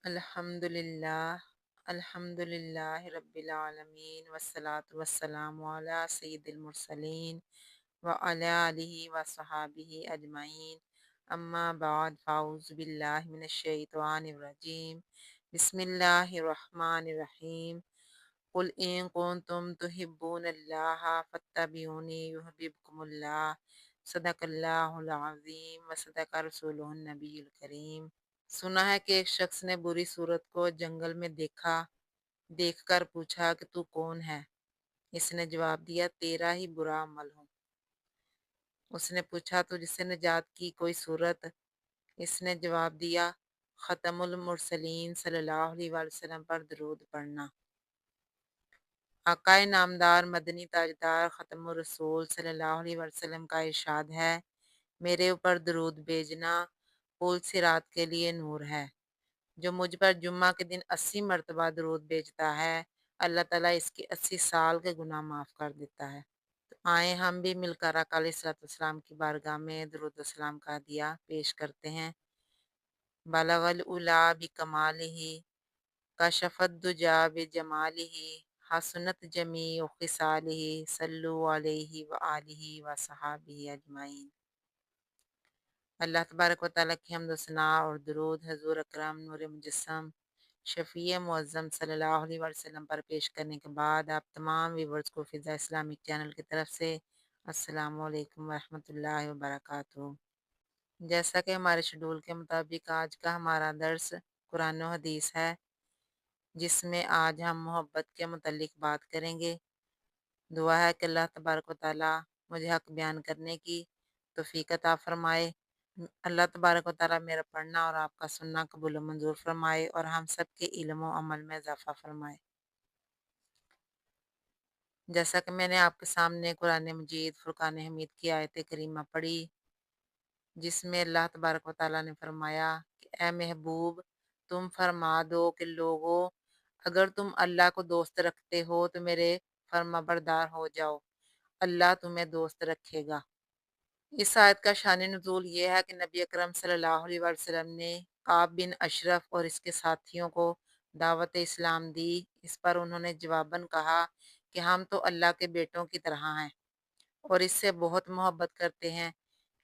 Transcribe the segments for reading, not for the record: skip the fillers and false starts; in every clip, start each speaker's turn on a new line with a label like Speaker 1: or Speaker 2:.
Speaker 1: الحمدللہ الحمدللہ رب العالمین والصلاة والسلام علی سید المرسلین وعلی آلہ وصحابہ اجمعین اما بعد فاعوذ باللہ من الشیطان الرجیم بسم اللہ الرحمن الرحیم قل ان کنتم تحبون اللہ فاتبعونی یحببکم اللہ صدق اللہ العظیم وصدق رسولہ النبی الکریم۔ سنا ہے کہ ایک شخص نے بری صورت کو جنگل میں دیکھ کر پوچھا کہ تو کون ہے؟ اس نے جواب دیا تیرا ہی برا عمل ہوں۔ اس نے پوچھا تو جس سے نجات کی کوئی صورت؟ اس نے جواب دیا ختم المرسلین صلی اللہ علیہ وآلہ وسلم پر درود پڑھنا۔ آقائے نامدار مدنی تاجدار ختم الرسول صلی اللہ علیہ وآلہ وسلم کا ارشاد ہے، میرے اوپر درود بھیجنا پل صراط کے لیے نور ہے۔ جو مجھ پر جمعہ کے دن 80 مرتبہ درود بھیجتا ہے، اللہ تعالیٰ اس کے 80 سال کے گناہ معاف کر دیتا ہے۔ تو آئیں ہم بھی مل کر آقا علیہ الصلوۃ والسلام کی بارگاہ میں درود والسلام کا ہدیہ پیش کرتے ہیں۔ بلغ العلا بکمالہ کشف الدجی بجمالہ حسنت جمیع خصالہ صلو علیہ وآلہ وصحابہ اجمعین۔ اللہ تبارک و تعالیٰ کی حمد و ثنا اور درود حضور اکرم نور مجسم شفیع معظم صلی اللہ علیہ وسلم پر پیش کرنے کے بعد آپ تمام ویورز کو فضا اسلامک چینل کی طرف سے السلام علیکم ورحمۃ اللہ وبرکاتہ۔ جیسا کہ ہمارے شیڈول کے مطابق آج کا ہمارا درس قرآن و حدیث ہے، جس میں آج ہم محبت کے متعلق بات کریں گے۔ دعا ہے کہ اللہ تبارک و تعالیٰ مجھے حق بیان کرنے کی توفیق عطا فرمائے۔ اللہ تبارک و تعالیٰ میرا پڑھنا اور آپ کا سننا قبول و منظور فرمائے اور ہم سب کے علم و عمل میں اضافہ فرمائے۔ جیسا کہ میں نے آپ کے سامنے قرآن مجید فرقان حمید کی آیت کریمہ پڑھی، جس میں اللہ تبارک و تعالیٰ نے فرمایا کہ اے محبوب تم فرما دو کہ لوگو اگر تم اللہ کو دوست رکھتے ہو تو میرے فرما بردار ہو جاؤ، اللہ تمہیں دوست رکھے گا۔ اس آیت کا شان نزول یہ ہے کہ نبی اکرم صلی اللہ علیہ وسلم نے کعب بن اشرف اور اس کے ساتھیوں کو دعوت اسلام دی۔ اس پر انہوں نے جواباً کہا کہ ہم تو اللہ کے بیٹوں کی طرح ہیں اور اس سے بہت محبت کرتے ہیں۔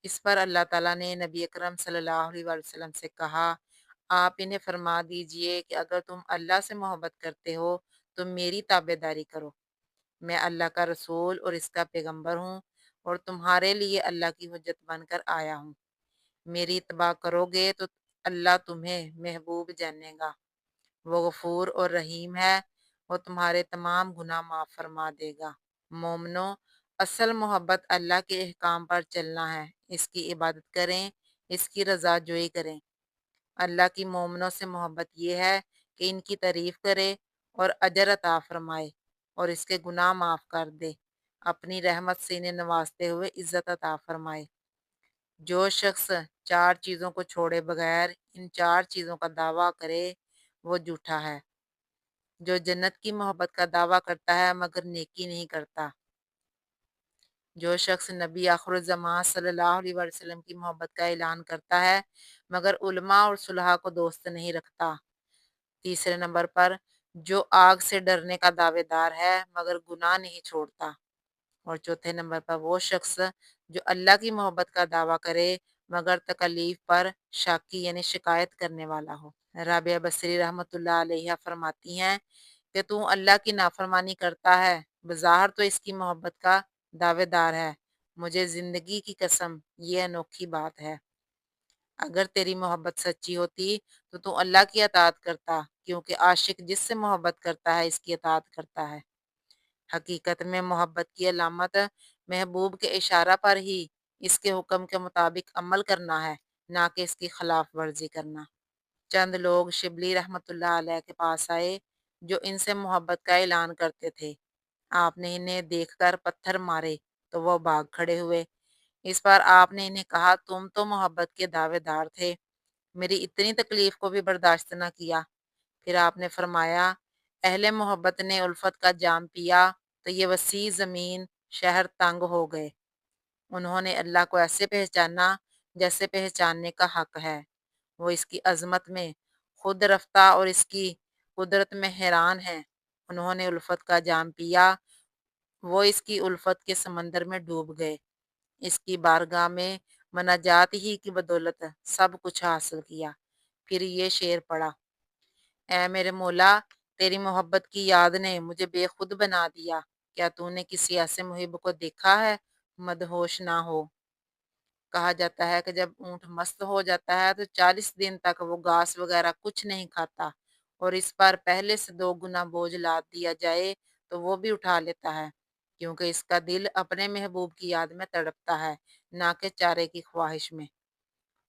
Speaker 1: اس پر اللہ تعالیٰ نے نبی اکرم صلی اللہ علیہ وسلم سے کہا آپ انہیں فرما دیجئے کہ اگر تم اللہ سے محبت کرتے ہو تو میری تابع داری کرو۔ میں اللہ کا رسول اور اس کا پیغمبر ہوں اور تمہارے لیے اللہ کی حجت بن کر آیا ہوں۔ میری اتباع کرو گے تو اللہ تمہیں محبوب جانے گا۔ وہ غفور اور رحیم ہے، وہ تمہارے تمام گناہ معاف فرما دے گا۔ مومنو، اصل محبت اللہ کے احکام پر چلنا ہے، اس کی عبادت کریں، اس کی رضا جوئی کریں۔ اللہ کی مومنوں سے محبت یہ ہے کہ ان کی تعریف کرے اور اجر عطا فرمائے اور اس کے گناہ معاف کر دے، اپنی رحمت سے انہیں نوازتے ہوئے عزت عطا فرمائے۔ جو شخص 4 چیزوں کو چھوڑے بغیر ان 4 چیزوں کا دعویٰ کرے وہ جھوٹا ہے۔ جو جنت کی محبت کا دعویٰ کرتا ہے مگر نیکی نہیں کرتا۔ جو شخص نبی آخر الزمان صلی اللہ علیہ وسلم کی محبت کا اعلان کرتا ہے مگر علماء اور صلحاء کو دوست نہیں رکھتا۔ تیسرے نمبر پر جو آگ سے ڈرنے کا دعوے دار ہے مگر گناہ نہیں چھوڑتا۔ اور چوتھے نمبر پر وہ شخص جو اللہ کی محبت کا دعویٰ کرے مگر تکلیف پر شاکی یعنی شکایت کرنے والا ہو۔ رابعہ بصری رحمۃ اللہ علیہ فرماتی ہیں کہ تو اللہ کی نافرمانی کرتا ہے، بظاہر تو اس کی محبت کا دعوے دار ہے، مجھے زندگی کی قسم یہ انوکھی بات ہے۔ اگر تیری محبت سچی ہوتی تو اللہ کی اطاعت کرتا، کیونکہ عاشق جس سے محبت کرتا ہے اس کی اطاعت کرتا ہے۔ حقیقت میں محبت کی علامت محبوب کے اشارہ پر ہی اس کے حکم کے مطابق عمل کرنا ہے، نہ کہ اس کی خلاف ورزی کرنا۔ چند لوگ شبلی رحمۃ اللہ علیہ کے پاس آئے جو ان سے محبت کا اعلان کرتے تھے۔ آپ نے انہیں دیکھ کر پتھر مارے تو وہ بھاگ کھڑے ہوئے۔ اس پر آپ نے انہیں کہا تم تو محبت کے دعوے دار تھے، میری اتنی تکلیف کو بھی برداشت نہ کیا۔ پھر آپ نے فرمایا اہل محبت نے الفت کا جام پیا تو یہ وسیع زمین شہر تنگ ہو گئے۔ انہوں نے اللہ کو ایسے پہچانا جیسے پہچاننے کا حق ہے۔ وہ اس کی عظمت میں خود رفتہ اور اس کی قدرت میں حیران ہیں۔ انہوں نے الفت کا جام پیا، وہ اس کی الفت کے سمندر میں ڈوب گئے۔ اس کی بارگاہ میں مناجات ہی کی بدولت سب کچھ حاصل کیا۔ پھر یہ شعر پڑھا: اے میرے مولا، تیری محبت کی یاد نے مجھے بے خود بنا دیا۔ کیا تو نے کسی ایسے محب کو دیکھا ہے مدہوش نہ ہو؟ کہا جاتا ہے کہ جب اونٹ مست ہو جاتا ہے تو 40 دن تک وہ گھاس وغیرہ کچھ نہیں کھاتا، اور اس پر پہلے سے 2 گنا بوجھ لاد دیا جائے تو وہ بھی اٹھا لیتا ہے، کیونکہ اس کا دل اپنے محبوب کی یاد میں تڑپتا ہے، نہ کہ چارے کی خواہش میں۔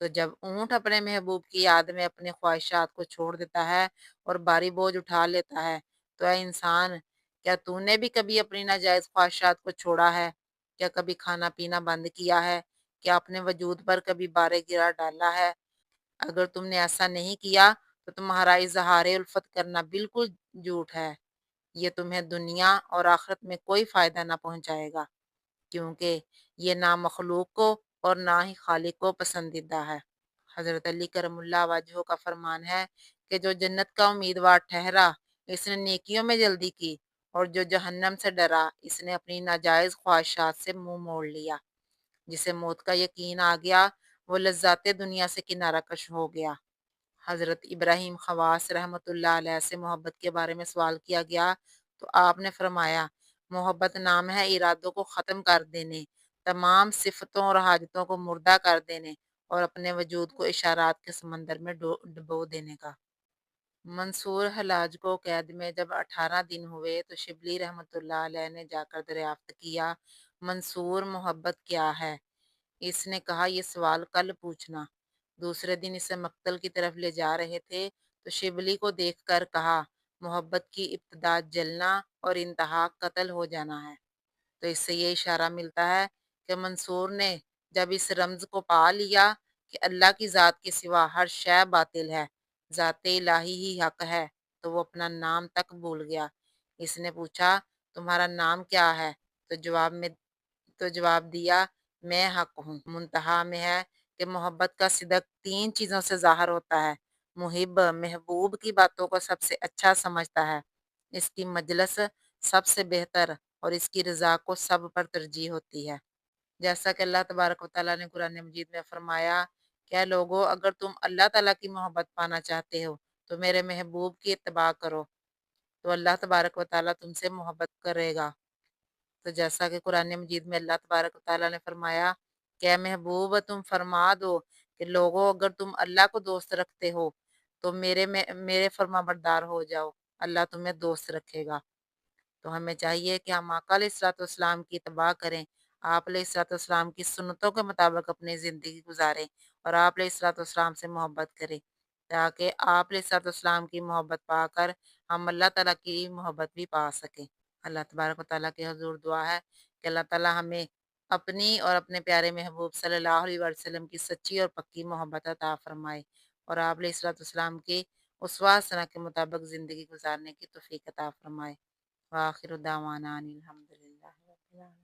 Speaker 1: تو جب اونٹ اپنے محبوب کی یاد میں اپنی خواہشات کو چھوڑ دیتا ہے اور بھاری بوجھ اٹھا لیتا ہے، تو اے انسان، کیا تو نے بھی کبھی اپنی ناجائز خواہشات کو چھوڑا ہے؟ کیا کبھی کھانا پینا بند کیا ہے؟ کیا اپنے وجود پر کبھی بارے گرا ڈالا ہے؟ اگر تم نے ایسا نہیں کیا تو تمہارا اظہار الفت کرنا بالکل جھوٹ ہے۔ یہ تمہیں دنیا اور آخرت میں کوئی فائدہ نہ پہنچائے گا، کیونکہ یہ نہ مخلوق کو اور نہ ہی خالق کو پسندیدہ ہے۔ حضرت علی کرم اللہ وجہہ کا فرمان ہے کہ جو جنت کا امیدوار ٹھہرا، اس نے نیکیوں میں جلدی کی، اور جو جہنم سے ڈرا، اس نے اپنی ناجائز خواہشات سے منہ موڑ لیا۔ جسے موت کا یقین آ گیا، وہ لذات دنیا سے کنارہ کش ہو گیا۔ حضرت ابراہیم خواص رحمۃ اللہ علیہ سے محبت کے بارے میں سوال کیا گیا تو آپ نے فرمایا: محبت نام ہے ارادوں کو ختم کر دینے، تمام صفتوں اور حاجتوں کو مردہ کر دینے، اور اپنے وجود کو اشارات کے سمندر میں ڈبو دینے کا۔ منصور حلاج کو قید میں جب 18 دن ہوئے تو شبلی رحمۃ اللہ علیہ نے جا کر دریافت کیا: منصور، محبت کیا ہے؟ اس نے کہا: یہ سوال کل پوچھنا۔ دوسرے دن اسے مقتل کی طرف لے جا رہے تھے تو شبلی کو دیکھ کر کہا: محبت کی ابتدا جلنا اور انتہا قتل ہو جانا ہے۔ تو اس سے یہ اشارہ ملتا ہے کہ منصور نے جب اس رمز کو پا لیا کہ اللہ کی ذات کے سوا ہر شے باطل ہے، ذات الہی ہی حق ہے، تو وہ اپنا نام تک بھول گیا۔ اس نے پوچھا: تمہارا نام کیا ہے؟ تو جواب دیا: میں حق ہوں۔ منتہا میں ہے کہ محبت کا صدق 3 چیزوں سے ظاہر ہوتا ہے: محب محبوب کی باتوں کو سب سے اچھا سمجھتا ہے، اس کی مجلس سب سے بہتر، اور اس کی رضا کو سب پر ترجیح ہوتی ہے۔ جیسا کہ اللہ تبارک و تعالیٰ نے قرآن مجید میں فرمایا: کیا لوگوں، اگر تم اللہ تعالیٰ کی محبت پانا چاہتے ہو تو میرے محبوب کی اتباع کرو، تو اللہ تبارک و تعالیٰ تم سے محبت کرے گا۔ تو جیسا کہ قرآن مجید میں اللہ تبارک و تعالیٰ نے فرمایا کہ اے محبوب، تم فرما دو کہ لوگوں، اگر تم اللہ کو دوست رکھتے ہو تو میرے فرما بردار ہو جاؤ، اللہ تمہیں دوست رکھے گا۔ تو ہمیں چاہیے کہ ہم آقا علیہ الصلوۃ والسلام کی اتباع کریں، آپ علیہ الصلوۃ والسلام کی سنتوں کے مطابق اپنی زندگی گزاریں، اور آپ علیہ الصلوۃ والسلام سے محبت کریں، تاکہ آپ علیہ الصلوۃ والسلام کی محبت پا کر ہم اللہ تعالیٰ کی محبت بھی پا سکیں۔ اللہ تبارک و تعالیٰ کے حضور دعا ہے کہ اللہ تعالیٰ ہمیں اپنی اور اپنے پیارے محبوب صلی اللہ علیہ وسلم کی سچی اور پکی محبت عطا فرمائے، اور آپ علیہ الصلوۃ والسلام کی اسوہ حسنہ کے مطابق زندگی گزارنے کی توفیق عطا فرمائے۔ وآخر دعوانا ان الحمد للہ رب العالمین۔